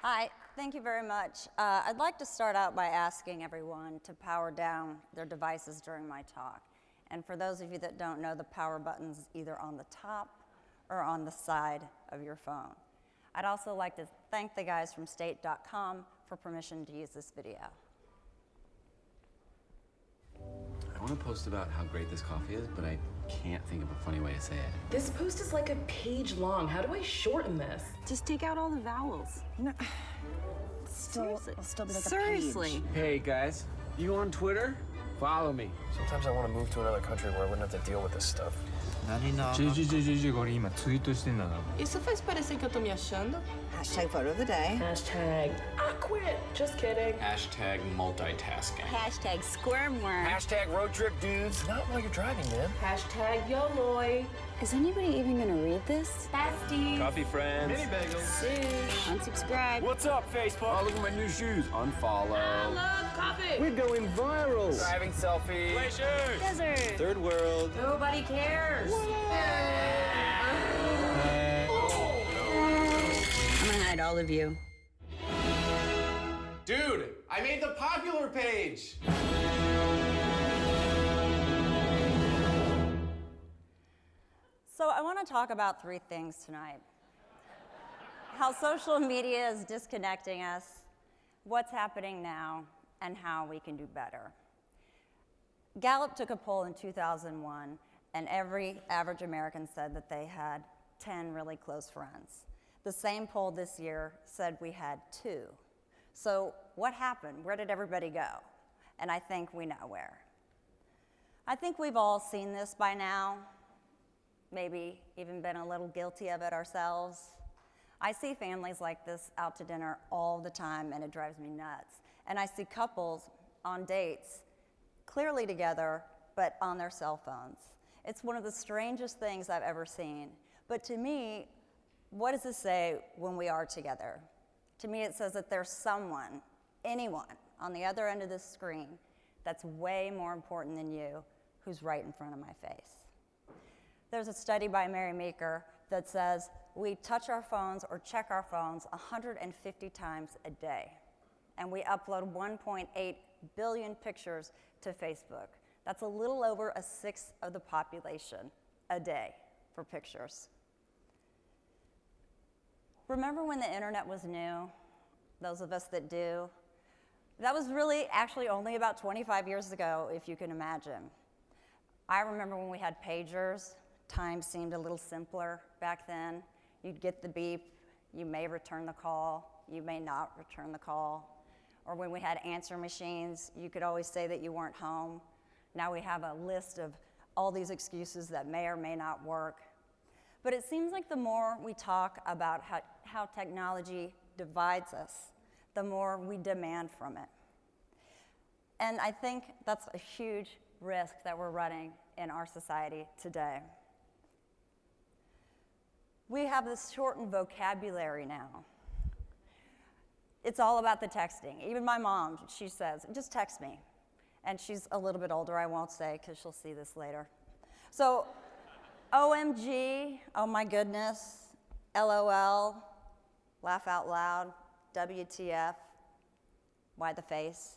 Hi, thank you very much. I'd like to start out by asking everyone to power down their devices during my talk. And for those of you that don't know, the power button's either on the top or on the side of your phone. I'd also like to thank the guys from state.com for permission to use this video. I want to post about how great this coffee is, but I can't think of a funny way to say it. This post is like a page long. How do I shorten this? Just take out all the vowels. No. Seriously. It'll still be like Seriously. a page. Hey guys, you on Twitter? Follow me. Sometimes I want to move to another country where I wouldn't have to deal with this stuff. Isso faz parecer que eu tô me achando? Hashtag photo of the day. Hashtag I quit. Just kidding. Hashtag multitasking. Hashtag squirmworm. Hashtag road trip dudes. Not while you're driving, man. Hashtag YOLOI. Is anybody even gonna read this? Besties. Coffee friends. Mini bagels. Unsubscribe. What's up, Facebook? Oh, look at my new shoes. Unfollow. I love coffee. We're going viral. Driving selfie. Glaciers. Desert. Third world. Nobody cares. I'm gonna hide all of you. Dude, I made the popular page. So I want to talk about three things tonight. How social media is disconnecting us, what's happening now, and how we can do better. Gallup took a poll in 2001, and every average American said that they had 10 really close friends. The same poll this year said we had 2. So what happened? Where did everybody go? And I think we know where. I think we've all seen this by now, maybe even been a little guilty of it ourselves. I see families like this out to dinner all the time, and it drives me nuts. And I see couples on dates, clearly together, but on their cell phones. It's one of the strangest things I've ever seen. But to me, what does this say when we are together? To me, it says that there's someone, anyone, on the other end of this screen that's way more important than you, who's right in front of my face. There's a study by Mary Meeker that says we touch our phones or check our phones 150 times a day. And we upload 1.8 billion pictures to Facebook. That's a little over a sixth of the population a day for pictures. Remember when the internet was new? Those of us that do. That was really actually only about 25 years ago, if you can imagine. I remember when we had pagers. Time seemed a little simpler back then. You'd get the beep, you may return the call, you may not return the call. Or when we had answer machines, you could always say that you weren't home. Now we have a list of all these excuses that may or may not work. But it seems like the more we talk about how technology divides us, the more we demand from it. And I think that's a huge risk that we're running in our society today. We have this shortened vocabulary now. It's all about the texting. Even my mom, she says, just text me. And she's a little bit older, I won't say, because she'll see this later. So, OMG, oh my goodness, LOL, laugh out loud, WTF, why the face?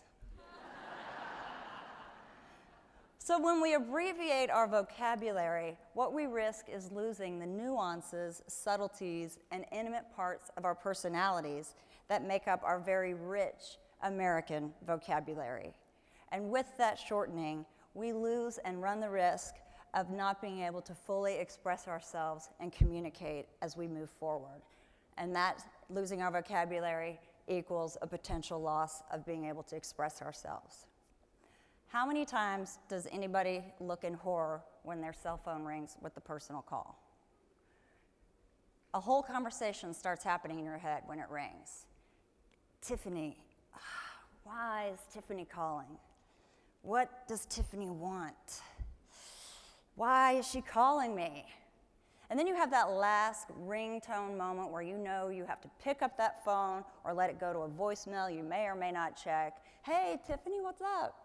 So when we abbreviate our vocabulary, what we risk is losing the nuances, subtleties, and intimate parts of our personalities that make up our very rich American vocabulary. And with that shortening, we lose and run the risk of not being able to fully express ourselves and communicate as we move forward. And that, losing our vocabulary, equals a potential loss of being able to express ourselves. How many times does anybody look in horror when their cell phone rings with the personal call? A whole conversation starts happening in your head when it rings. Tiffany, why is Tiffany calling? What does Tiffany want? Why is she calling me? And then you have that last ringtone moment where you know you have to pick up that phone or let it go to a voicemail you may or may not check. Hey, Tiffany, what's up?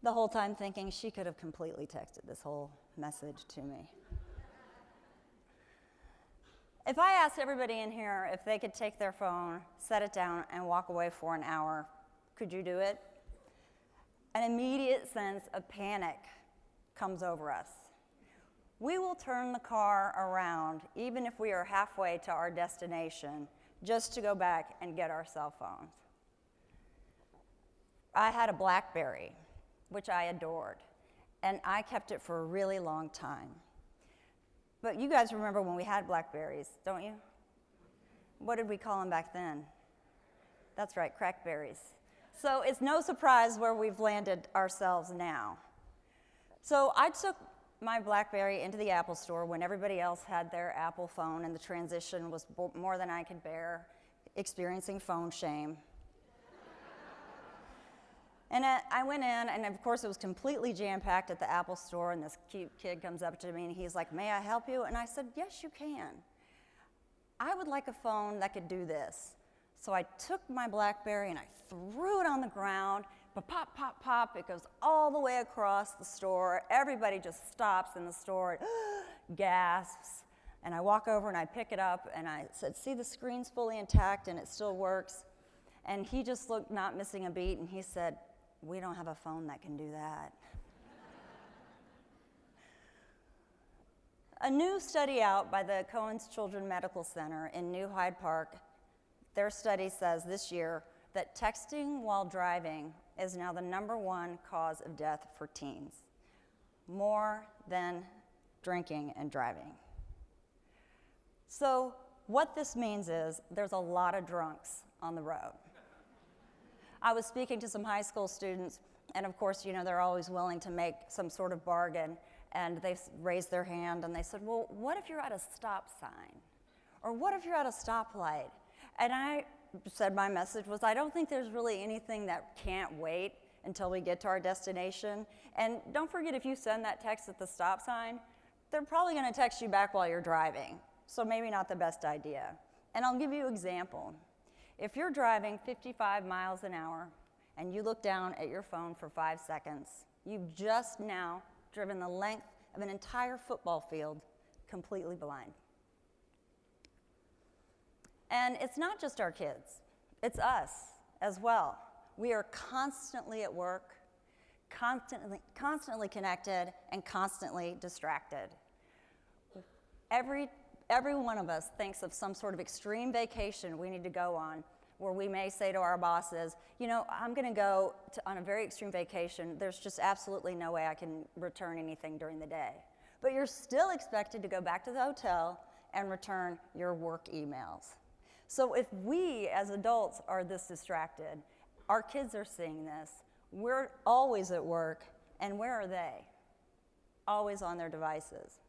The whole time thinking she could have completely texted this whole message to me. If I asked everybody in here if they could take their phone, set it down, and walk away for an hour, could you do it? An immediate sense of panic comes over us. We will turn the car around, even if we are halfway to our destination, just to go back and get our cell phones. I had a BlackBerry, which I adored, and I kept it for a really long time. But you guys remember when we had Blackberries, don't you? What did we call them back then? That's right, crackberries. So it's no surprise where we've landed ourselves now. So I took my BlackBerry into the Apple store when everybody else had their Apple phone, and the transition was more than I could bear, experiencing phone shame. And I went in, and of course it was completely jam-packed at the Apple store, and this cute kid comes up to me and he's like, "May I help you?" And I said, "Yes, you can. I would like a phone that could do this." So I took my BlackBerry and I threw it on the ground, but pop, pop, pop, it goes all the way across the store. Everybody just stops in the store, gasps, and I walk over and I pick it up and I said, "See, the screen's fully intact and it still works." And he just looked, not missing a beat, and he said, "We don't have a phone that can do that." A new study out by the Cohen's Children's Medical Center in New Hyde Park, their study says this year that texting while driving is now the #1 cause of death for teens, more than drinking and driving. So what this means is there's a lot of drunks on the road. I was speaking to some high school students, and of course, you know, they're always willing to make some sort of bargain, and they raised their hand and they said, "Well, what if you're at a stop sign? Or what if you're at a stoplight?" And I said my message was, I don't think there's really anything that can't wait until we get to our destination. And don't forget, if you send that text at the stop sign, they're probably going to text you back while you're driving. So maybe not the best idea. And I'll give you an example. If you're driving 55 miles an hour and you look down at your phone for 5 seconds, you've just now driven the length of an entire football field completely blind. And it's not just our kids, it's us as well. We are constantly at work, constantly connected, and constantly distracted. Every one of us thinks of some sort of extreme vacation we need to go on, where we may say to our bosses, "You know, I'm going to go on a very extreme vacation. There's just absolutely no way I can return anything during the day." But you're still expected to go back to the hotel and return your work emails. So if we as adults are this distracted, our kids are seeing this, we're always at work, and where are they? Always on their devices.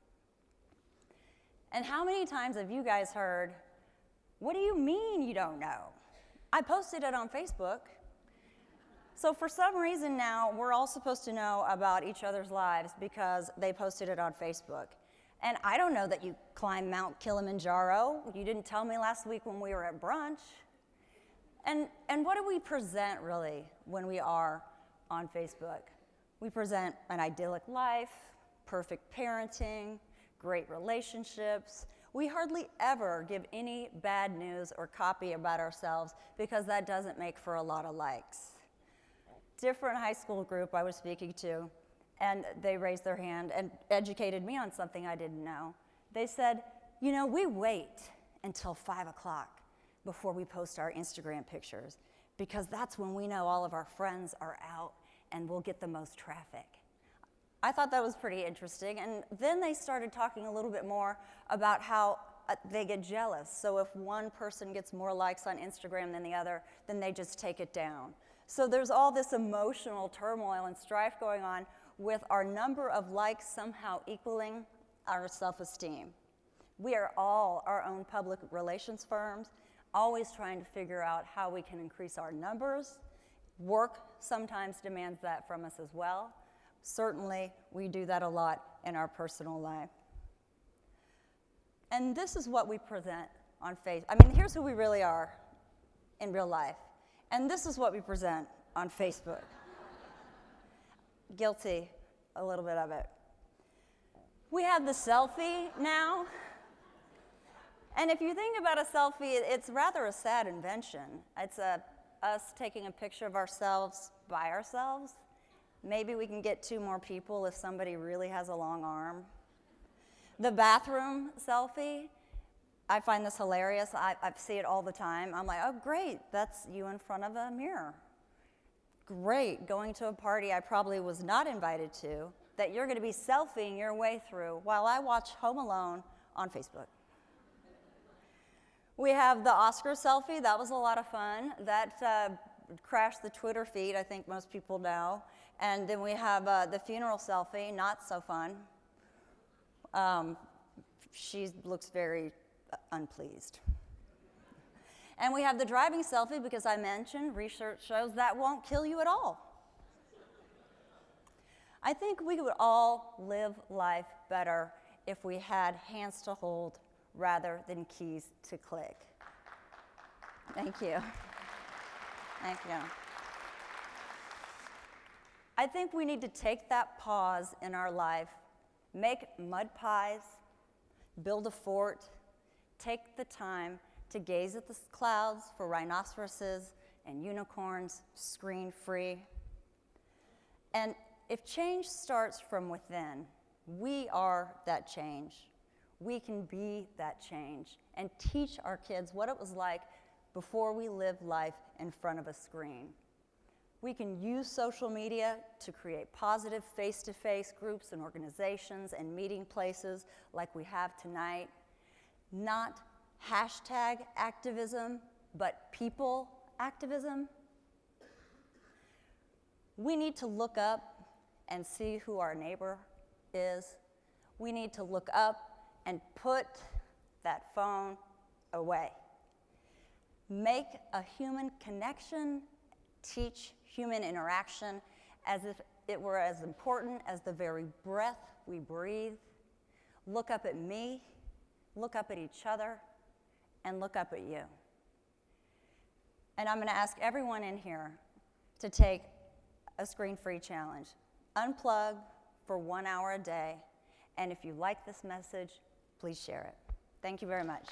And how many times have you guys heard, "What do you mean you don't know? I posted it on Facebook." So for some reason now, we're all supposed to know about each other's lives because they posted it on Facebook. And I don't know that you climbed Mount Kilimanjaro. You didn't tell me last week when we were at brunch. And what do we present really when we are on Facebook? We present an idyllic life, perfect parenting, great relationships. We hardly ever give any bad news or copy about ourselves because that doesn't make for a lot of likes. Different high school group I was speaking to, and they raised their hand and educated me on something I didn't know. They said, "You know, we wait until 5 o'clock before we post our Instagram pictures because that's when we know all of our friends are out and we'll get the most traffic." I thought that was pretty interesting, and then they started talking a little bit more about how they get jealous. So if one person gets more likes on Instagram than the other, then they just take it down. So there's all this emotional turmoil and strife going on with our number of likes somehow equaling our self-esteem. We are all our own public relations firms, always trying to figure out how we can increase our numbers. Work sometimes demands that from us as well. Certainly, we do that a lot in our personal life. And this is what we present on Facebook. I mean, here's who we really are in real life. And this is what we present on Facebook. Guilty a little bit of it. We have the selfie now. And if you think about a selfie, it's rather a sad invention. It's us taking a picture of ourselves by ourselves. Maybe we can get 2 more people if somebody really has a long arm. The bathroom selfie, I find this hilarious. I see it all the time. I'm like, oh, great, that's you in front of a mirror. Great, going to a party I probably was not invited to, that you're going to be selfieing your way through while I watch Home Alone on Facebook. We have the Oscar selfie. That was a lot of fun. That crashed the Twitter feed, I think most people know. And then we have the funeral selfie, not so fun. She looks very unpleased. And we have the driving selfie because I mentioned research shows that won't kill you at all. I think we would all live life better if we had hands to hold rather than keys to click. Thank you. Thank you. I think we need to take that pause in our life, make mud pies, build a fort, take the time to gaze at the clouds for rhinoceroses and unicorns, screen-free. And if change starts from within, we are that change. We can be that change and teach our kids what it was like before we lived life in front of a screen. We can use social media to create positive face-to-face groups and organizations and meeting places like we have tonight. Not hashtag activism, but people activism. We need to look up and see who our neighbor is. We need to look up and put that phone away. Make a human connection, teach human interaction as if it were as important as the very breath we breathe. Look up at me, look up at each other, and look up at you. And I'm going to ask everyone in here to take a screen-free challenge. Unplug for 1 hour a day, and if you like this message, please share it. Thank you very much.